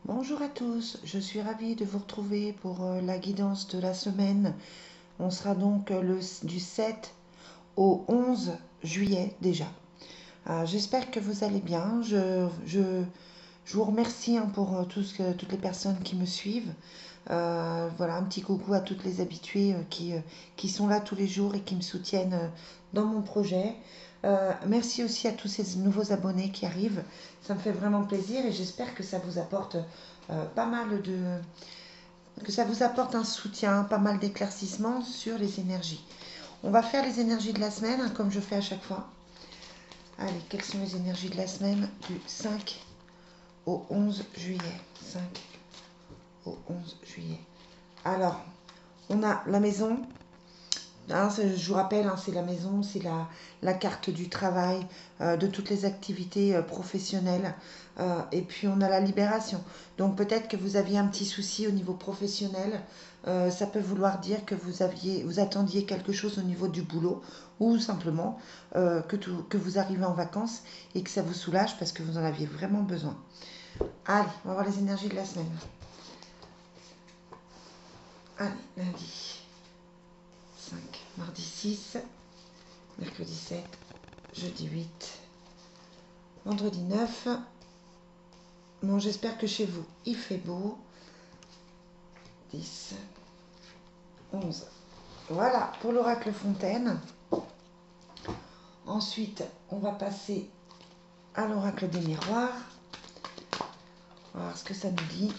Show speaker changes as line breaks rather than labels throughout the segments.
Bonjour à tous, je suis ravie de vous retrouver pour la guidance de la semaine. On sera donc du 7 au 11 juillet déjà. J'espère que vous allez bien. Je vous remercie pour toutes les personnes qui me suivent. Voilà, un petit coucou à toutes les habituées qui sont là tous les jours et qui me soutiennent dans mon projet. Merci aussi à tous ces nouveaux abonnés qui arrivent. Ça me fait vraiment plaisir et j'espère que ça vous apporte pas mal que ça vous apporte un soutien, pas mal d'éclaircissements sur les énergies. On va faire les énergies de la semaine, hein, comme je fais à chaque fois. Allez, quelles sont les énergies de la semaine du 5 au 11 juillet 5 au 11 juillet. Alors, on a la maison. Hein, je vous rappelle, hein, c'est la maison, c'est la carte du travail, de toutes les activités professionnelles. Et puis on a la libération. Donc peut-être que vous aviez un petit souci au niveau professionnel. Ça peut vouloir dire que vous attendiez quelque chose au niveau du boulot ou simplement que vous arrivez en vacances et que ça vous soulage parce que vous en aviez vraiment besoin. Allez, on va voir les énergies de la semaine. Allez, lundi 5, mardi 6, mercredi 7, jeudi 8, vendredi 9. Bon, j'espère que chez vous, il fait beau. 10, 11. Voilà, pour l'oracle Fontaine. Ensuite, on va passer à l'oracle des miroirs. On va voir ce que ça nous dit.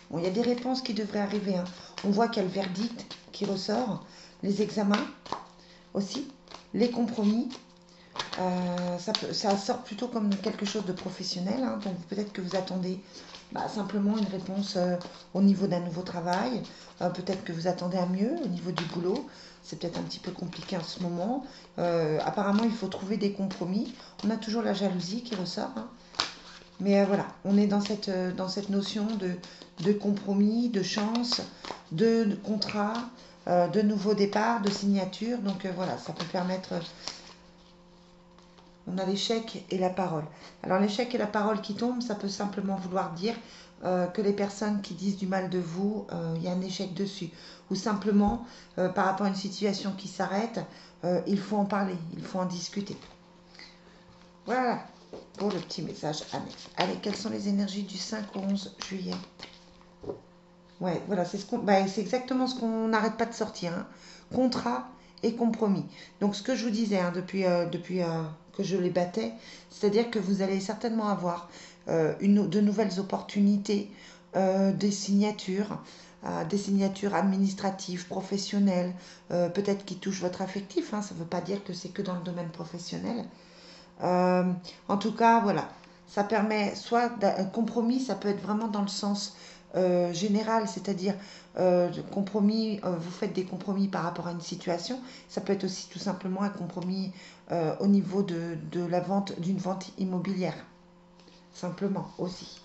Bon, il y a des réponses qui devraient arriver, hein. On voit qu'il y a le verdict qui ressort, les examens aussi, les compromis. Ça sort plutôt comme quelque chose de professionnel, hein. Donc peut-être que vous attendez simplement une réponse au niveau d'un nouveau travail. Peut-être que vous attendez à mieux au niveau du boulot. C'est peut-être un petit peu compliqué en ce moment. Apparemment, il faut trouver des compromis. On a toujours la jalousie qui ressort, hein. Mais voilà, on est dans cette notion de compromis, de chance, de contrat, de nouveau départ, de signature. Donc voilà, ça peut permettre. On a l'échec et la parole. Alors l'échec et la parole qui tombent, ça peut simplement vouloir dire que les personnes qui disent du mal de vous, il y a un échec dessus. Ou simplement, par rapport à une situation qui s'arrête, il faut en parler, il faut en discuter. Voilà pour le petit message annexe. Allez, quelles sont les énergies du 5 au 11 juillet? Ouais, voilà, c'est exactement ce qu'on n'arrête pas de sortir, hein. Contrat et compromis. Donc, ce que je vous disais, hein, depuis que je les battais, c'est-à-dire que vous allez certainement avoir de nouvelles opportunités, des signatures administratives, professionnelles, peut-être qui touchent votre affectif, hein. Ça ne veut pas dire que c'est que dans le domaine professionnel. Euh, En tout cas, voilà, ça permet soit un compromis, ça peut être vraiment dans le sens général, c'est-à-dire compromis, vous faites des compromis par rapport à une situation. Ça peut être aussi tout simplement un compromis au niveau de la vente d'une vente immobilière, simplement aussi.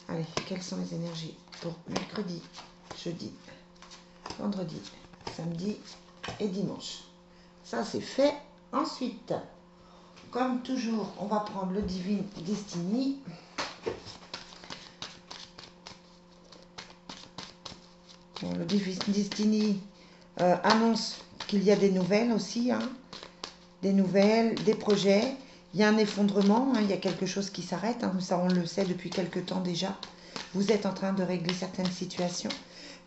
Allez, quelles sont les énergies pour mercredi, jeudi, vendredi, samedi et dimanche? Ça, c'est fait. Ensuite, comme toujours, on va prendre le Divine Destiny. Bon, le Divine Destiny annonce qu'il y a des nouvelles aussi, hein, des nouvelles, des projets. Il y a un effondrement, hein, il y a quelque chose qui s'arrête, hein, ça on le sait depuis quelque temps déjà. Vous êtes en train de régler certaines situations.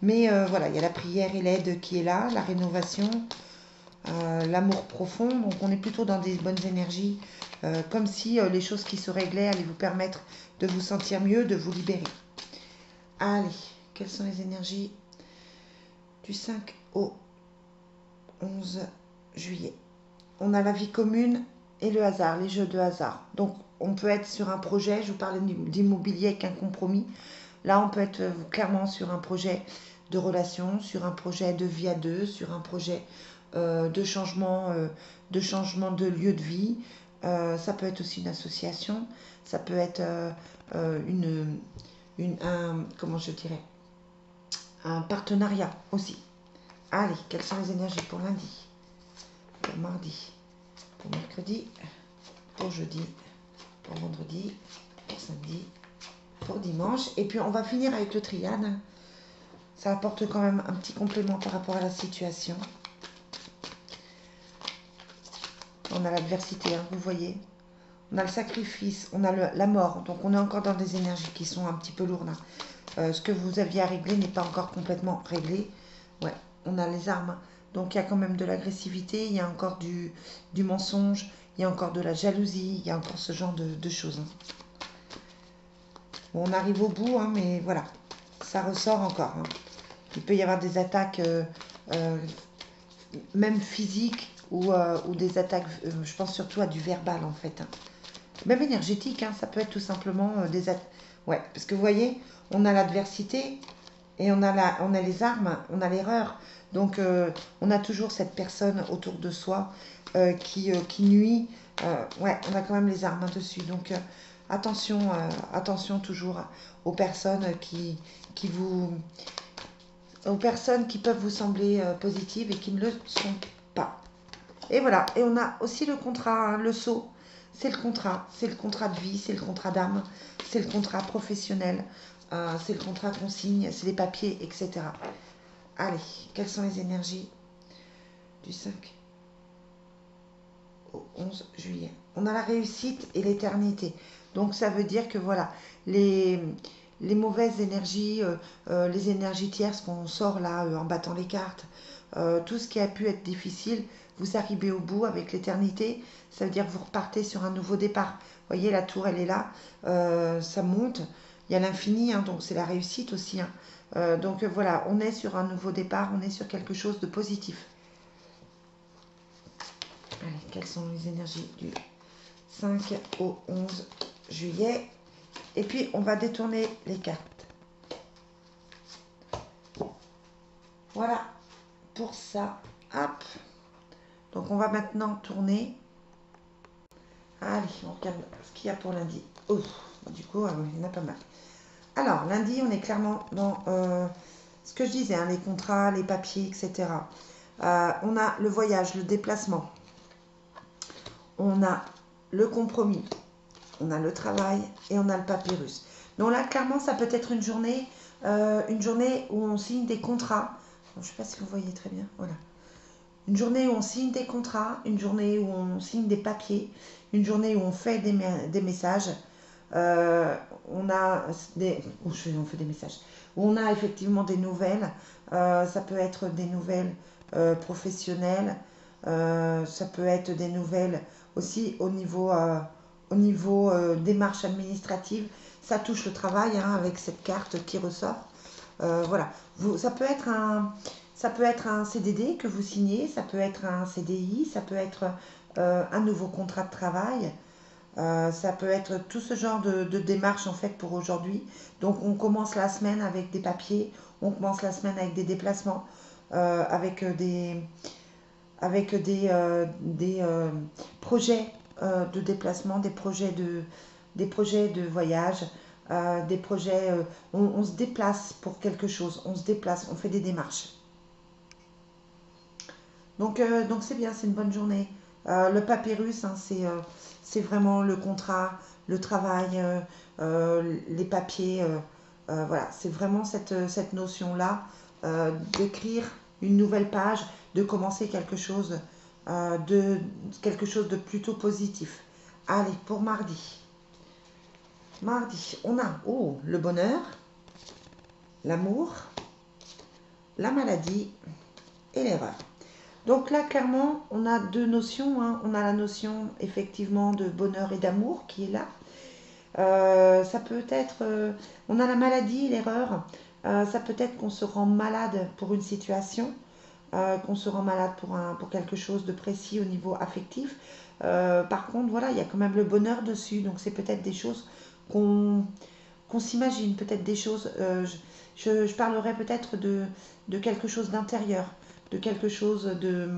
Mais voilà, il y a la prière et l'aide qui est là, la rénovation, l'amour profond. Donc on est plutôt dans des bonnes énergies, comme si les choses qui se réglaient allaient vous permettre de vous sentir mieux, de vous libérer. Allez, quelles sont les énergies du 5 au 11 juillet? On a la vie commune et le hasard, les jeux de hasard. Donc on peut être sur un projet, je vous parlais d'immobilier avec un compromis. Là, on peut être clairement sur un projet de relation, sur un projet de vie à deux, sur un projet de changement de lieu de vie. Ça peut être aussi une association, ça peut être comment je dirais, un partenariat aussi. Allez, quelles sont les énergies pour lundi, pour mardi, pour mercredi, pour jeudi, pour vendredi, pour samedi, pour dimanche. Et puis on va finir avec le triade. Ça apporte quand même un petit complément par rapport à la situation. On a l'adversité, hein, vous voyez. On a le sacrifice, on a la mort. Donc on est encore dans des énergies qui sont un petit peu lourdes. Hein. Ce que vous aviez à régler n'est pas encore complètement réglé. Ouais, on a les armes. Donc il y a quand même de l'agressivité, il y a encore du mensonge, il y a encore de la jalousie, il y a encore ce genre de choses. Hein. Bon, on arrive au bout, hein, mais voilà, ça ressort encore. Hein. Il peut y avoir des attaques, même physiques, ou des attaques, je pense surtout à du verbal en fait. Hein. Même énergétique, hein, ça peut être tout simplement des attaques. Ouais, parce que vous voyez, on a l'adversité et on a les armes, on a l'erreur. Donc on a toujours cette personne autour de soi qui nuit. Ouais, on a quand même les armes dessus. Donc attention, attention toujours aux personnes aux personnes qui peuvent vous sembler positives et qui ne le sont pas. Et voilà, et on a aussi le contrat, hein, le sceau. C'est le contrat de vie, c'est le contrat d'âme, c'est le contrat professionnel, c'est le contrat qu'on signe, c'est les papiers, etc. Allez, quelles sont les énergies du 5 au 11 juillet? On a la réussite et l'éternité. Donc ça veut dire que voilà, les mauvaises énergies, les énergies tierces qu'on sort là en battant les cartes, tout ce qui a pu être difficile, vous arrivez au bout avec l'éternité. Ça veut dire que vous repartez sur un nouveau départ. Vous voyez, la tour, elle est là, ça monte. Il y a l'infini, hein, donc c'est la réussite aussi. Hein. Donc voilà, on est sur un nouveau départ, on est sur quelque chose de positif. Allez, quelles sont les énergies du 5 au 11 juillet? Et puis, on va détourner les cartes. Voilà pour ça. Hop. Donc, on va maintenant tourner. Allez, on regarde ce qu'il y a pour lundi. Oh, du coup, il y en a pas mal. Alors, lundi, on est clairement dans ce que je disais, hein, les contrats, les papiers, etc. On a le voyage, le déplacement. On a le compromis. On a le travail et on a le papyrus. Donc là, clairement, ça peut être une journée où on signe des contrats. Je ne sais pas si vous voyez très bien. Voilà. Une journée où on signe des contrats, une journée où on signe des papiers, une journée où on fait des messages. On fait des messages. Où on a effectivement des nouvelles. Ça peut être des nouvelles professionnelles. Ça peut être des nouvelles aussi au niveau démarche administrative. Ça touche le travail, hein, avec cette carte qui ressort. Voilà. Ça peut être un CDD que vous signez, ça peut être un CDI, ça peut être un nouveau contrat de travail. Ça peut être tout ce genre de démarche en fait pour aujourd'hui. Donc on commence la semaine avec des papiers, on commence la semaine avec des déplacements, avec des projets de déplacement, des projets de voyage, des projets. On se déplace pour quelque chose, on se déplace, on fait des démarches. Donc c'est bien, c'est une bonne journée. Le papyrus, hein, c'est vraiment le contrat, le travail, les papiers. Voilà, c'est vraiment cette notion-là d'écrire une nouvelle page, de commencer quelque chose de plutôt positif. Allez, pour mardi. Mardi, on a le bonheur, l'amour, la maladie et l'erreur. Donc là, clairement, on a deux notions. Hein. On a la notion, effectivement, de bonheur et d'amour qui est là. Ça peut être... on a la maladie, l'erreur. Ça peut être qu'on se rend malade pour une situation, qu'on se rend malade pour quelque chose de précis au niveau affectif. Par contre, voilà, il y a quand même le bonheur dessus. Donc c'est peut-être des choses qu'on s'imagine, peut-être des choses... je parlerai peut-être de quelque chose d'intérieur, de quelque chose de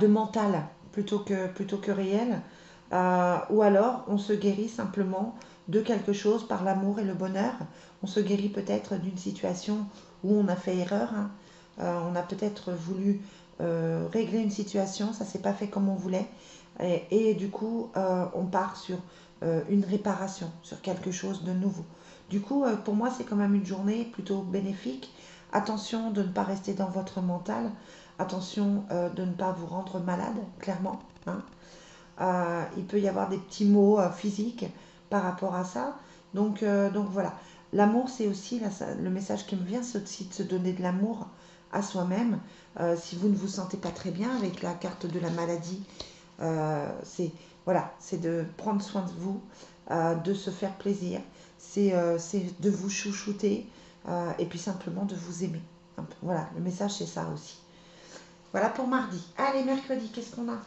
mental plutôt que réel. Ou alors on se guérit simplement de quelque chose par l'amour et le bonheur. On se guérit peut-être d'une situation où on a fait erreur. Hein. On a peut-être voulu régler une situation, ça s'est pas fait comme on voulait. Et du coup, on part sur une réparation, sur quelque chose de nouveau. Du coup, pour moi, c'est quand même une journée plutôt bénéfique. Attention de ne pas rester dans votre mental. Attention de ne pas vous rendre malade, clairement, hein. Il peut y avoir des petits maux physiques par rapport à ça. Donc voilà. L'amour, c'est aussi, là, le message qui me vient, c'est aussi de se donner de l'amour à soi-même. Si vous ne vous sentez pas très bien avec la carte de la maladie, c'est voilà, c'est de prendre soin de vous, de se faire plaisir, c'est de vous chouchouter et puis simplement de vous aimer. Voilà, le message c'est ça aussi. Voilà pour mardi. Allez, mercredi, qu'est-ce qu'on a?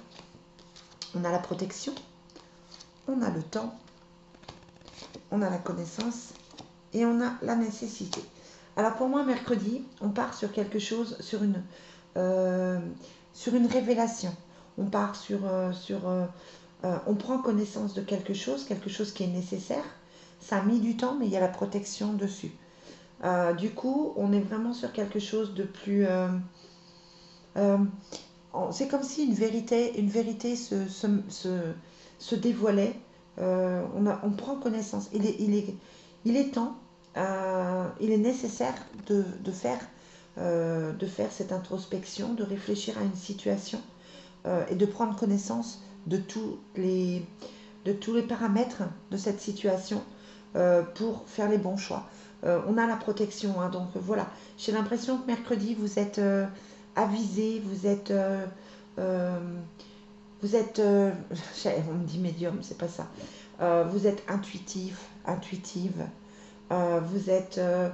On a la protection, on a le temps, on a la connaissance et on a la nécessité. Alors pour moi, mercredi, on part sur quelque chose, sur une révélation. On part on prend connaissance de quelque chose qui est nécessaire. Ça a mis du temps, mais il y a la protection dessus. Du coup, on est vraiment sur quelque chose de plus... euh, c'est comme si une vérité se dévoilait. On prend connaissance. Il est temps, il est nécessaire de faire cette introspection, de réfléchir à une situation et de prendre connaissance de tous les paramètres de cette situation pour faire les bons choix. On a la protection, hein, donc voilà. J'ai l'impression que mercredi, vous êtes avisé, euh, on me dit médium, c'est pas ça. Vous êtes intuitive, vous êtes, euh,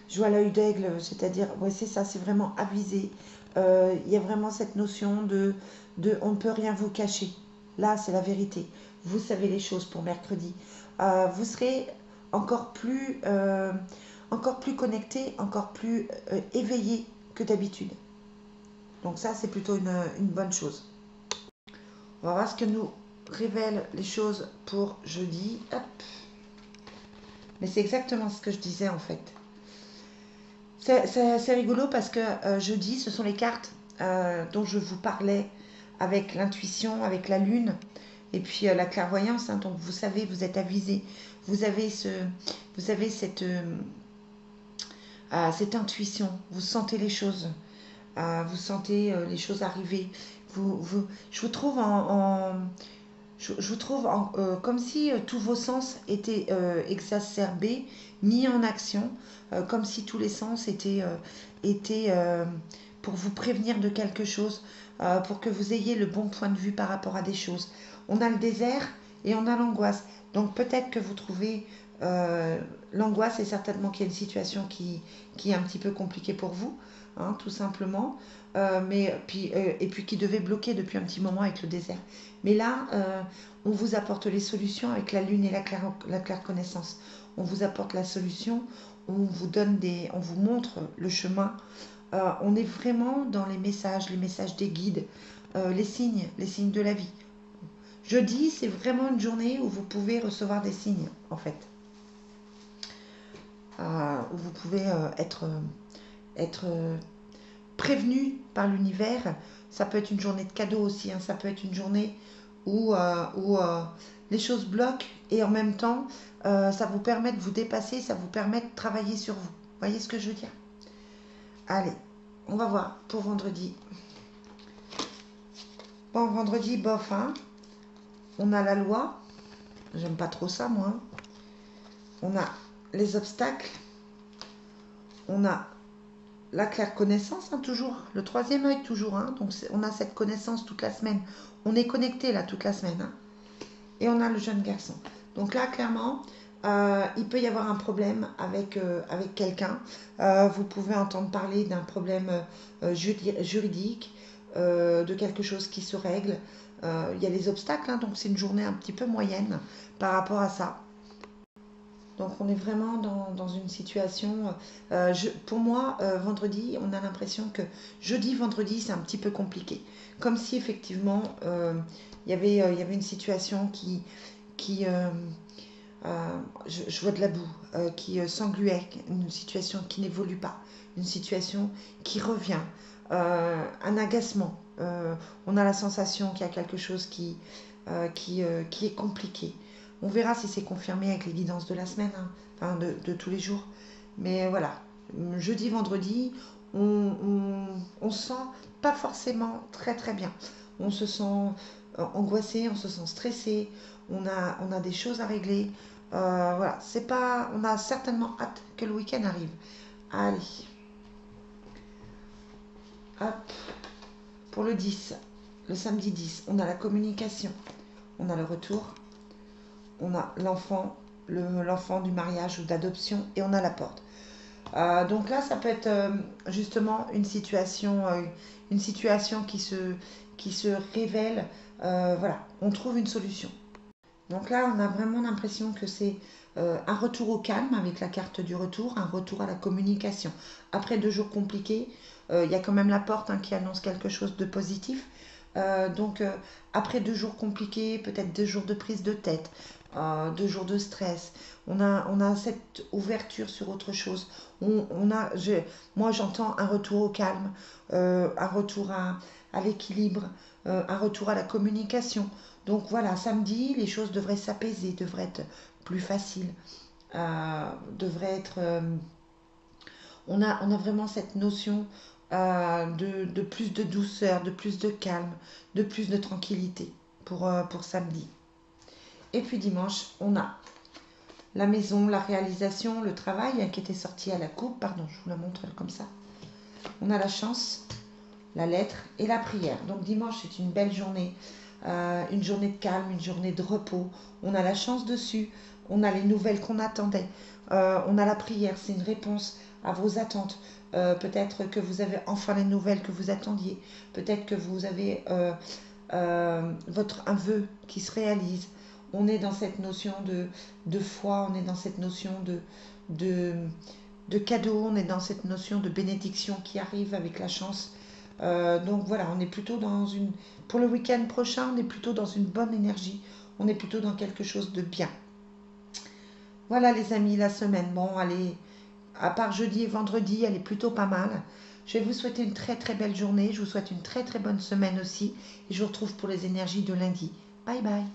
je vois l'œil d'aigle, c'est-à-dire, ouais, c'est ça, c'est vraiment avisé. Il y a vraiment cette notion on ne peut rien vous cacher. Là, c'est la vérité. Vous savez les choses pour mercredi. Vous serez encore plus connecté, encore plus éveillé que d'habitude. Donc ça, c'est plutôt une bonne chose. On va voir ce que nous révèlent les choses pour jeudi. Hop. Mais c'est exactement ce que je disais en fait. C'est rigolo parce que jeudi, ce sont les cartes dont je vous parlais avec l'intuition, avec la lune et puis la clairvoyance. Hein. Donc vous savez, vous êtes avisé. Vous avez, cette intuition. Vous sentez les choses. Vous sentez les choses arriver. Je vous trouve je vous trouve comme si tous vos sens étaient exacerbés, mis en action, comme si tous les sens étaient pour vous prévenir de quelque chose, pour que vous ayez le bon point de vue par rapport à des choses. On a le désert et on a l'angoisse. Donc peut-être que vous trouvez l'angoisse, c'est certainement qu'il y a une situation qui est un petit peu compliquée pour vous, hein, tout simplement. Et puis qui devait bloquer depuis un petit moment avec le désert. Mais là, on vous apporte les solutions avec la lune et la claire connaissance. On vous apporte la solution, on vous montre le chemin. On est vraiment dans les messages des guides, les signes de la vie. Jeudi, c'est vraiment une journée où vous pouvez recevoir des signes, en fait. Où vous pouvez être prévenu par l'univers. Ça peut être une journée de cadeaux aussi, hein. Ça peut être une journée où les choses bloquent et en même temps, ça vous permet de vous dépasser, ça vous permet de travailler sur vous. Vous voyez ce que je veux dire? Allez, on va voir pour vendredi. Bon, vendredi, bof, hein. On a la loi. J'aime pas trop ça, moi. On a les obstacles. On a la claire connaissance, hein, toujours. Le troisième œil, toujours. Hein. Donc, on a cette connaissance toute la semaine. On est connecté, là, toute la semaine. Hein. Et on a le jeune garçon. Donc là, clairement, il peut y avoir un problème avec quelqu'un. Vous pouvez entendre parler d'un problème juridique, de quelque chose qui se règle. Il y a les obstacles, hein, donc c'est une journée un petit peu moyenne par rapport à ça. Donc on est vraiment dans une situation... pour moi, vendredi, on a l'impression que jeudi, vendredi, c'est un petit peu compliqué. Comme si effectivement, il y avait une situation je vois de la boue, qui s'engluait, une situation qui n'évolue pas, une situation qui revient. un agacement. On a la sensation qu'il y a quelque chose qui est compliqué. On verra si c'est confirmé avec les guidances de la semaine, hein, enfin de tous les jours. Mais voilà, jeudi, vendredi, on se sent pas forcément très très bien. On se sent angoissé, on se sent stressé, on a des choses à régler. Voilà, c'est pas, on a certainement hâte que le week-end arrive. Allez, hop, pour le 10, le samedi 10, on a la communication, on a le retour, on a l'enfant, l'enfant du mariage ou d'adoption et on a la porte. Donc là, ça peut être justement une situation qui se révèle. Voilà, on trouve une solution. Donc là, on a vraiment l'impression que c'est un retour au calme avec la carte du retour, un retour à la communication. Après 2 jours compliqués, il y a quand même la porte, hein, qui annonce quelque chose de positif. Donc après 2 jours compliqués, peut-être 2 jours de prise de tête, 2 jours de stress, on a cette ouverture sur autre chose. Moi j'entends un retour au calme, un retour à l'équilibre, un retour à la communication. Donc voilà, samedi, les choses devraient s'apaiser, devraient être plus faciles, devraient être... on a vraiment cette notion de plus de douceur, de plus de calme, de plus de tranquillité pour samedi. Et puis dimanche, on a la maison, la réalisation, le travail, hein, qui était sorti à la coupe. Pardon, je vous la montre comme ça. On a la chance, la lettre et la prière. Donc dimanche, c'est une journée de calme, une journée de repos. On a la chance dessus, on a les nouvelles qu'on attendait. On a la prière, c'est une réponse à vos attentes. Peut-être que vous avez enfin les nouvelles que vous attendiez. Peut-être que vous avez un vœu qui se réalise. On est dans cette notion de foi, on est dans cette notion de, de cadeau, on est dans cette notion de bénédiction qui arrive avec la chance. Donc voilà, on est plutôt dans une... Pour le week-end prochain, on est plutôt dans une bonne énergie. On est plutôt dans quelque chose de bien. Voilà les amis, la semaine. Bon, allez, à part jeudi et vendredi, elle est plutôt pas mal. Je vais vous souhaiter une très très belle journée. Je vous souhaite une très très bonne semaine aussi. Et je vous retrouve pour les énergies de lundi. Bye bye.